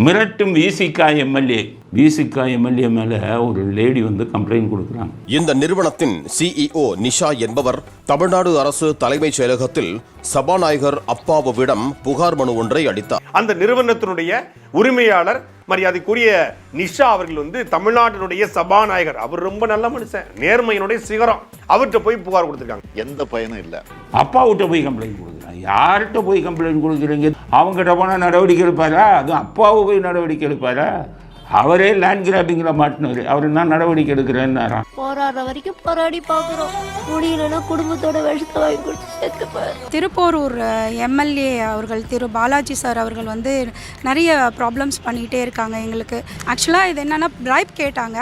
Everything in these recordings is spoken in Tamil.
மிரட்டும் விசிகா எம்எல்ஏ மேலே ஒரு லேடி வந்து கம்ப்ளைண்ட் கொடுக்குறாங்க. இந்த நிறுவனத்தின் CEO நிஷா என்பவர் தமிழ்நாடு அரசு தலைமைச் செயலகத்தில் சபாநாயகர் அப்பாவுவிடம் புகார் மனு ஒன்றை அளித்தார். அந்த நிறுவனத்தினுடைய உரிமையாளர் மரியாதைக்குரிய நிஷா அவர்கள் வந்து தமிழ்நாட்டினுடைய சபாநாயகர். அவர் ரொம்ப நல்ல மனுஷன், நேர்மையினுடைய சிகரம். அவர்கிட்ட போய் புகார் கொடுத்துருக்காங்க. எந்த பயனும் இல்லை. அப்பாவிட்ட போய் கம்ப்ளைண்ட் கொடுக்குறாங்க. யார்கிட்ட போய் கம்ப்ளைண்ட் கொடுக்குறீங்க? அவங்ககிட்ட போனால் நடவடிக்கை எடுப்பாரா? அதுவும் அப்பாவை போய் நடவடிக்கை எடுப்பாரா? அவரே லேண்ட் கிராபிங்ல மாட்டினாரு. அவரு தான் நடவடிக்கை எடுக்கிறேன்னு போராடுற வரைக்கும் போராடி பார்க்குறோம். முடியலன்னா குடும்பத்தோட விஷத்தை வாங்கி கொடுத்து சேர்த்துப்பாரு. திருப்போரூர் எம்எல்ஏ அவர்கள் திரு பாலாஜி சார் அவர்கள் வந்து நிறைய ப்ராப்ளம்ஸ் பண்ணிகிட்டே இருக்காங்க எங்களுக்கு. ஆக்சுவலாக இது என்னென்னா பிரைப் கேட்டாங்க,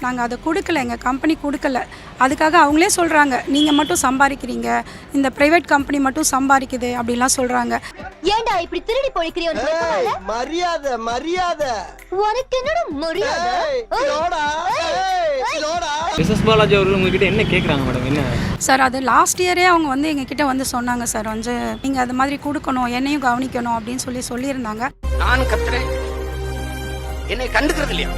நாங்கள் அதை கொடுக்கல, எங்கள் கம்பெனி கொடுக்கல. அதுக்காக அவங்களே சொல்கிறாங்க, நீங்கள் மட்டும் சம்பாதிக்கிறீங்க, இந்த ப்ரைவேட் கம்பெனி மட்டும் சம்பாதிக்குது அப்படிலாம் சொல்கிறாங்க. ஏண்டா இப்படி திருடி போய்க்கிறியோ? மரியாதை மரியாதை உனக்கு என்னடா மரியாதை? எஸ்எஸ் பாலாஜி அவர்கள் உங்ககிட்ட என்ன கேட்குறாங்க மேடம்? என்ன சார், அது லாஸ்ட் இயரே அவங்க வந்து எங்ககிட்ட வந்து சொன்னாங்க சார், வந்து நீங்கள் அது மாதிரி கொடுக்கணும், என்னையும் கவனிக்கணும் அப்படின்னு சொல்லியிருந்தாங்க. நான் கத்துறேன், என்னை கண்டுக்கிறது இல்லையா?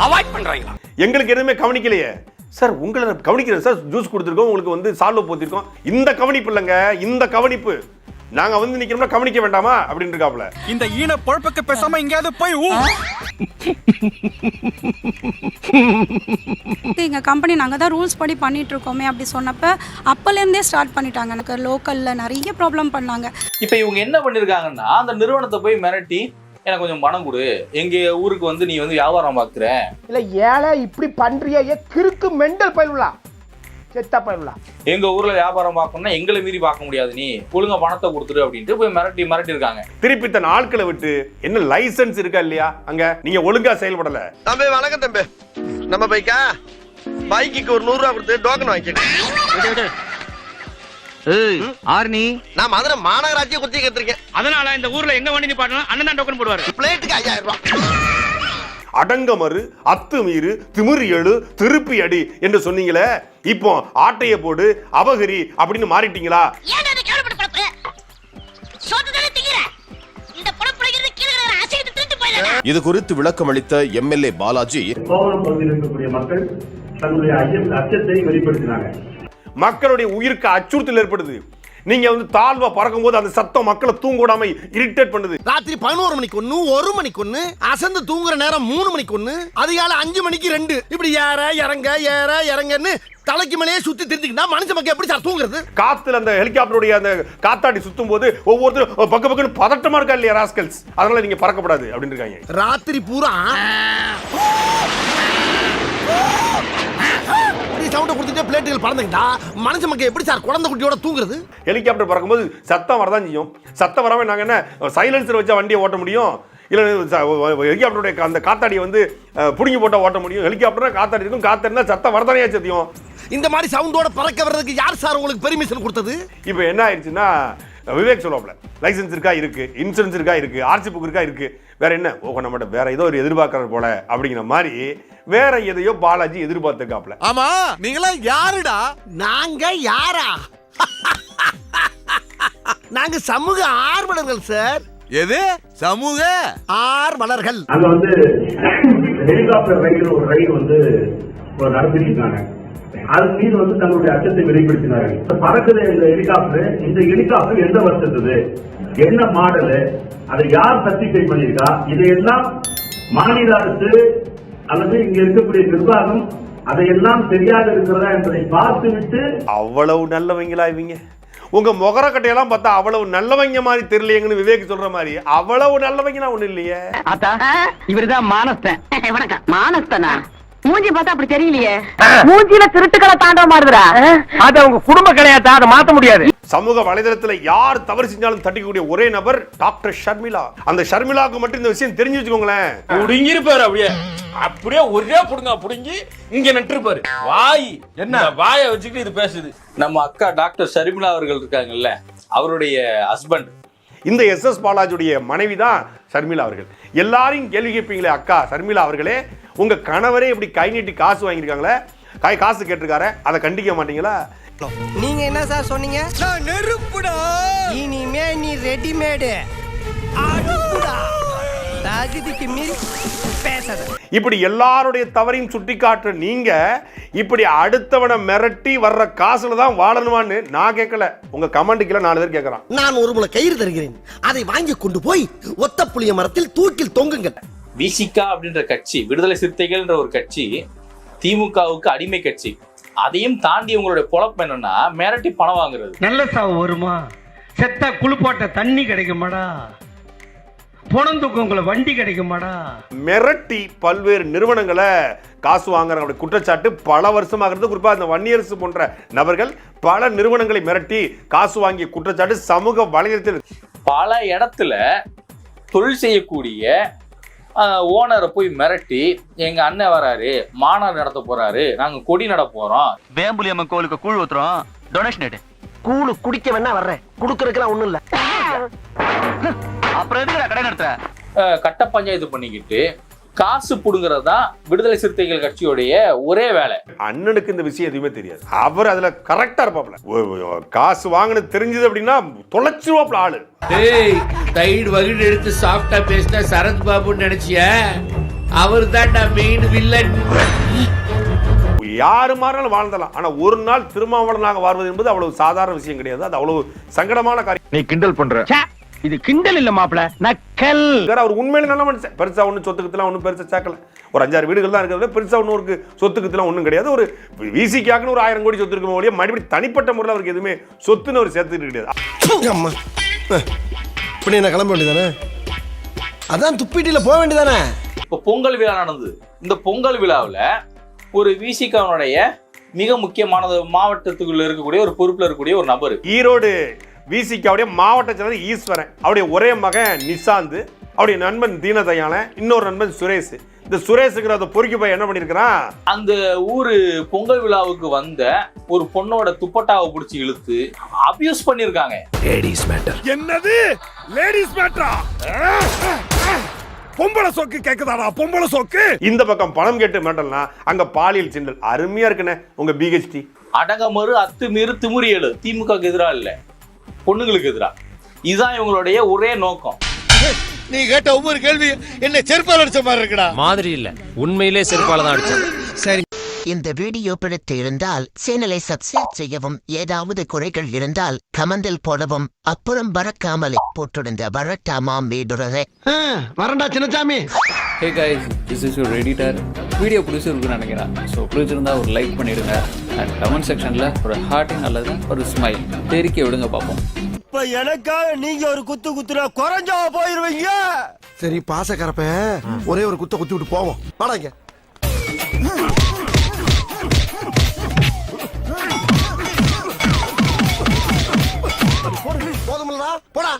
அவாய்ட் பண்றாங்களா? எங்களுக்கு எதுவுமே கவனிக்கலையே சார். உங்களை கவனிக்கிறேன் சார், ஜூஸ் கொடுத்துருக்கோம், உங்களுக்கு வந்து சால்வ போத்திருக்கோம். இந்த கவனிப்பு இல்லைங்க, இந்த கவனிப்பு. நாங்க வந்து நிக்கிறோம்னா கவனிக்க வேண்டாமா அப்படின்னு இருக்காப்ல. இந்த ஈன பொழப்புக்கு பேசாம எங்கயாவது போய் எங்கள் கம்பெனி நாங்கள் தான் ரூல்ஸ் படி பண்ணிட்டு இருக்கோமே அப்படி சொன்னப்ப அப்போலேருந்தே ஸ்டார்ட் பண்ணிட்டாங்க. எனக்கு லோக்கலில் நிறைய ப்ராப்ளம் பண்ணாங்க. இப்போ இவங்க என்ன பண்ணியிருக்காங்கன்னா, அந்த நிறுவனத்தை போய் மிரட்டி எனக்கு கொஞ்சம் பணம் கொடு, எங்க ஊருக்கு வந்து நீ வந்து வியாபாரம் பார்க்குற இல்ல ஏழை இப்படி பண்றியா? கிறுக்கு மெண்டல் பயிலுலா, செத்தா பயிலுலா. எங்க ஊர்ல வியாபாரம் பார்க்கணும்னா எங்களை மீறி பார்க்க முடியாது, நீ ஒழுங்கா பணத்தை கொடுத்துரு அப்படின்ட்டு போய் மிரட்டி இருக்காங்க. திருப்பி தன் ஆட்களை விட்டு என்ன லைசன்ஸ் இருக்கா இல்லையா அங்க, நீங்க ஒழுங்கா செயல்படல. தம்பி வணக்கம் தம்பி, நம்ம பைக்கா பைக்கு ஒரு 100 ரூபா கொடுத்து டோக்கன் வாங்கிட்டேன். ஆர்னி, நான் மதுரை மாநகராட்சியை குத்தி கேட்டிருக்கேன். அதனால இந்த ஊர்ல எங்க வண்டி நிப்பாட்டணும் அண்ணன் தான் டோக்கன் போடுவாரு. பிளேட்டுக்கு 5000 ரூபாய். அடங்கமறு, அத்துமீறு, திமிரு எழு, திருப்பி அடி என்று சொன்னீங்களே, இப்போ ஆட்டைய போடு, அபகரி அப்படின்னு மாறிட்டீங்களா? இது குறித்து விளக்கமளித்த எம்எல்ஏ பாலாஜி, மக்கள் தங்களுடைய அச்சத்தை வெளிப்படுத்தினாங்க. மக்களுடைய உயிருக்கு அச்சுறுத்தல் ஏற்படுது. நீங்க வந்து தாழ்வா பறக்கும் போது அந்த சத்தம் மக்களை தூங்க விடாம இரிட்டேட் பண்ணுது. ராத்திரி 11 மணிக்கு 1, 1 மணிக்கு 1, அசந்து தூங்குற நேரம் 3 மணிக்கு 1, அதிகாலை 5 மணிக்கு 2, இப்படி ஏற இறங்கன்னு தலைக்கு மேலேயே சுத்தி தெரிஞ்சுக்கிட்டா மனுஷ மக்கள் எப்படி சார் தூங்குறது? காத்துல அந்த ஹெலிகாப்டருடைய அந்த காத்தாடி சுத்தும் போது ஒவ்வொருத்தரும் பக்கன்னு பதட்டமா இருக்கா இல்லையா ராஸ்கல்ஸ்? அதனால நீங்க பறக்கப்படாது அப்படின்னு இருக்காங்க. ராத்திரி பூரா சவுண்ட் கொடுத்துட்டே பிளேட்டுகள் பறந்துக்கிட்டா மனுஷ மக்கள் எப்படி சார் குழந்தை குட்டியோட தூங்குறது? ஹெலிகாப்டர் பறக்கும்போது சத்தம் வரதான் செய்யும். சத்தம் வராம நாங்க என்ன சைலன்சர் வச்சா வண்டியை ஓட்ட முடியும்? இல்ல ஹெலிகாப்டருடைய அந்த காத்தாடியை வந்து புடுங்கி போட்டா ஓட்ட முடியும்? ஹெலிகாப்டர் காத்தாடி இருக்கும், காத்தாடினா சத்தம் வரதானே சத்தியம். இந்த மாதிரி சவுண்டோட பறக்க வர்றதுக்கு யார் சார் உங்களுக்கு பெர்மிஷன் கொடுத்தது? இப்போ என்ன ஆயிடுச்சுன்னா, விவேக் சொல்லுவாப்ல, லைசன்ஸ் இருக்கா இருக்கு, இன்சூரன்ஸ் இருக்கா இருக்கு, ஆர்சி புக் இருக்கா இருக்கு, வேற என்ன நம்மகிட்ட வேற ஏதோ ஒரு எதிர்பார்க்கறது போல அப்படிங்கிற மாதிரி வேற எதையோ பாலாஜி எதிர்பார்த்துக்காப்ல. ஆமா, நீங்களா யாருடா? நாங்க யாரா? நாங்க சமூக ஆர்வலர்கள் சார். எது சமூக ஆர்வலர்கள்? அங்க வந்து ஹெலிகாப்டர் ரைடு வந்து நடத்திட்டு இருக்காங்க. அதன் மீது வந்து தங்களுடைய அச்சத்தை வெளிப்படுத்தினார்கள். பறக்குது இந்த ஹெலிகாப்டர் எந்த வருஷத்துது, என்ன மாடலு, அதை யார் சர்டிஃபை பண்ணிருக்கா, இதையெல்லாம் மாநில அரசு அல்லது இங்க இருக்கக்கூடிய நிர்வாகம் அதையெல்லாம் தெரியாத இருக்கிறதா என்பதை பார்த்துவிட்டு. அவ்வளவு நல்லவங்களா இவங்க? உங்க முகரக்கட்டையெல்லாம் பார்த்தா அவ்வளவு நல்லவங்க மாதிரி தெரியலையேன்னு விவேக் சொல்ற மாதிரி அவ்வளவு நல்லவங்கன்னா ஒண்ணு இல்லையே. இவருதான் மானஸ்தன். வணக்கம். மானஸ்தனா? மூஞ்சி பார்த்தா அப்படி தெரியலையே. மூஞ்சில திருட்டுக்களை தாண்ட மாறுதுடா. அது உங்க குடும்ப கிடையாதா, அதை மாத்த முடியாது. சமூக வலைதளத்துல யார் தவறு செஞ்சாலும் தட்டிக்கக்கூடிய ஒரே நபர் டாக்டர் ஷர்மிளா. அந்த ஷர்மிளாவுக்கு மட்டும் இந்த விஷயம் தெரிஞ்சு வச்சுக்கோங்களேன். புடுங்கிருப்பாரு, அப்படியே ஒரே புடுங்க புடுங்கி இங்க நட்டுருப்பாரு. வாய் என்ன வாயை வச்சுக்கிட்டு இது பேசுது. நம்ம அக்கா டாக்டர் ஷர்மிளா அவர்கள் இருக்காங்கல்ல, அவருடைய ஹஸ்பண்ட் இந்த எஸ்எஸ் பாலாஜியுடைய மனைவி தான் ஷர்மிளா அவர்கள். எல்லாரையும் கேள்வி கேட்பீங்களே, அக்கா ஷர்மிளா அவர்களே, உங்க கணவரே இப்படி கை நீட்டி காசு வாங்கியிருக்காங்களே, காசு கேட்டிருக்காரு, அதை கண்டிக்க மாட்டீங்களா? நீங்க என்ன சார் சொன்னீங்க? நான் நெருப்புடா. இனிமே நீ ரெடிமேடு அடுப்புடா. தகுதிக்கு மீறி பேசாத. இப்படி எல்லாருடைய தவறையும் சுட்டிக்காட்டுற நீங்க இப்படி அடுத்தவனை மிரட்டி வர்ற காசுல தான் வாழணுமான்னு நான் கேட்கல, உங்க கமெண்ட்டுக்குள்ள 4 பேர் கேட்கறான். நான் ஒரு முளை கயிறு தருகிறேன், அதை வாங்கி கொண்டு போய் ஒத்த புளிய மரத்தில் தூக்கில் தொங்குங்க. விசிகா அப்படின்ற கட்சி, விடுதலை சிறுத்தைகள்ன்ற ஒரு கட்சி திமுகவுக்கு அடிமை கட்சி. அதையும் தாண்டி உங்களுடைய பொழப்பு என்னன்னா மிரட்டி பணம் வாங்குறது. நல்ல சாவு வருமா? செத்தா குளிப்பாட்ட தண்ணி கிடைக்குமாடா? பொணந்துக்கு வண்டி கிடைக்குமாடா? மிரட்டி பல்வேறு நிறுவனங்களை காசு வாங்குற குற்றச்சாட்டு பல வருஷமாகிறது. குறிப்பா இந்த வன்னியரசு போன்ற நபர்கள் பல நிறுவனங்களை மிரட்டி காசு வாங்கிய குற்றச்சாட்டு சமூக வலைதளத்தில் பல இடத்துல தொழில் செய்யக்கூடிய ஓனரை போய் மிரட்டி எங்க அண்ணன் வராரு, மாநாடு நடத்த போறாரு, நாங்க கொடி நட போறோம், வேம்புலியம்மன் கோவிலுக்கு கூழ் ஊத்துறோம், டொனேஷன் எடு. கூழு குடிக்க வேணா வர்றேன், குடுக்கறதுக்குலாம் ஒண்ணும் இல்ல. அப்புறம் எதுக்கு கடை நடத்துற? கட்ட பஞ்சாயத்து பண்ணிக்கிட்டு காசு புடுங்கிறதா விடுதலை சிறுத்தைகள் கட்சியோடைய ஒரே வேலை. அண்ணனுக்கு இந்த விஷயம் எதுவுமே தெரியாது. அவர் அதுல கரெக்டா இருப்பாப்ல. காசு வாங்கினது தெரிஞ்சது அப்படின்னா தொலைச்சிருவாப்ல ஆளு. டைட் வகிடு எடுத்து சாஃப்டா பேசின சரத் பாபுன்னு நினைச்சிய? அவர் தான்டா மெயின் வில்லன். யாரு மாறினாலும் வாழ்ந்தலாம், ஆனா ஒரு நாள் திருமாவளவனாக வாழ்வது என்பது அவ்வளவு சாதாரண விஷயம் கிடையாது. அது அவ்வளவு சங்கடமான காரியம். நீ கிண்டல் பண்ற. இது கிண்டல் இல்ல மாப்ள, நக்கல். அவர் உண்மையிலே நல்ல மனுஷன். பெருசா ஒன்றும் சொத்துக்கத்துலாம் ஒன்றும் பெருசா சேர்க்கல. ஒரு 5-6 வீடுகள் தான் இருக்கிறது. பெருசா ஒன்றும் சொத்துக்கத்துலாம் ஒன்றும் கிடையாது. ஒரு விசிக்காக்குன்னு ஒரு 1000 கோடி சொத்து இருக்கும் வழியா மறுபடியும் தனிப்பட்ட முறையில் அவருக்கு எதுவுமே சொத்துன்னு அவர் சேர்த்துட்டு கிடையாது. அம்மா இப்படி என்ன கிளம்ப வேண்டியதானே? அதான் துப்பிட்டில போக வேண்டியதானே? இப்போ பொங்கல் விழா நடந்தது. இந்த பொங்கல் விழாவில் ஒரு விசிகாவுடைய மிக முக்கியமானது மாவட்டத்துக்குள்ள இருக்கக்கூடிய ஒரு பொறுப்புல இருக்கக்கூடிய ஒரு நபர், ஈரோடு விசிகாவுடைய மாவட்ட செயலர் ஈஸ்வரன், அவருடைய ஒரே மகன் நிசாந்த், அவருடைய நண்பன் தீனதயாளன், இன்னொரு நண்பன் சுரேஷ். இந்த சுரேஷுங்கிற அந்த பொறுக்கி போய் என்ன பண்ணிருக்கிறான், அந்த ஊரு பொங்கல் விழாவுக்கு வந்த ஒரு பொண்ணோட துப்பட்டாவை பிடிச்சி இழுத்து அபியூஸ் பண்ணிருக்காங்க. Ladies matter. என்னது லேடிஸ் மேட்டரா? பொம்பளை சோக்கு கேக்குதாடா? பொம்பளை சோக்கு. இந்த பக்கம் பணம் கேட்டு மேட்டல்னா அங்க பாலியல் சிண்டல். அருமையா இருக்குனே உங்க பிஹெச்டி. அடங்கமறு அத்துமீறு திமுறியலு திமுகவுக்கு எதிராக இல்ல, பொண்ணுங்களுக்கு எதிராக. இதுதான் இவங்களுடைய ஒரே நோக்கம். நீ கேட்ட ஒவ்வொரு கேள்வி என்ன செருப்பால் அடிச்ச மாதிரி இருக்குடா. மாதிரி இல்ல, உண்மையிலே செருப்பால தான் அடிச்சது. சரி, இந்த வீடியோ பிடித்து இருந்தால் சேனலை சப்ஸ்கிரைப் செய்யவும், ஏதாவது குறைகள் இருந்தால் கமெண்டில் போடவும், அப்புறம் மறக்காமலே போட்டிருந்த வரட்டாமாம் வீடுறதே. வரண்டா Chinnasamy. Hey guys, this is your editor. Video பிடிச்சிருக்குன்னு நினைக்கிறேன். ஸோ பிடிச்சிருந்தா ஒரு லைக் பண்ணிடுங்க அண்ட் கமெண்ட் செக்ஷனில் ஒரு ஹார்ட்டிங் அல்லது ஒரு ஸ்மைல் தெரிக்க விடுங்க பார்ப்போம். இப்ப எனக்காக நீங்க ஒரு குத்து குத்துனா குறைஞ்சா போயிருவீங்க. சரி பாசக்கரப்ப ஒரே ஒரு குத்த குத்தி விட்டு போவோம். வாடாங்க. போதுமில்லடா போடா.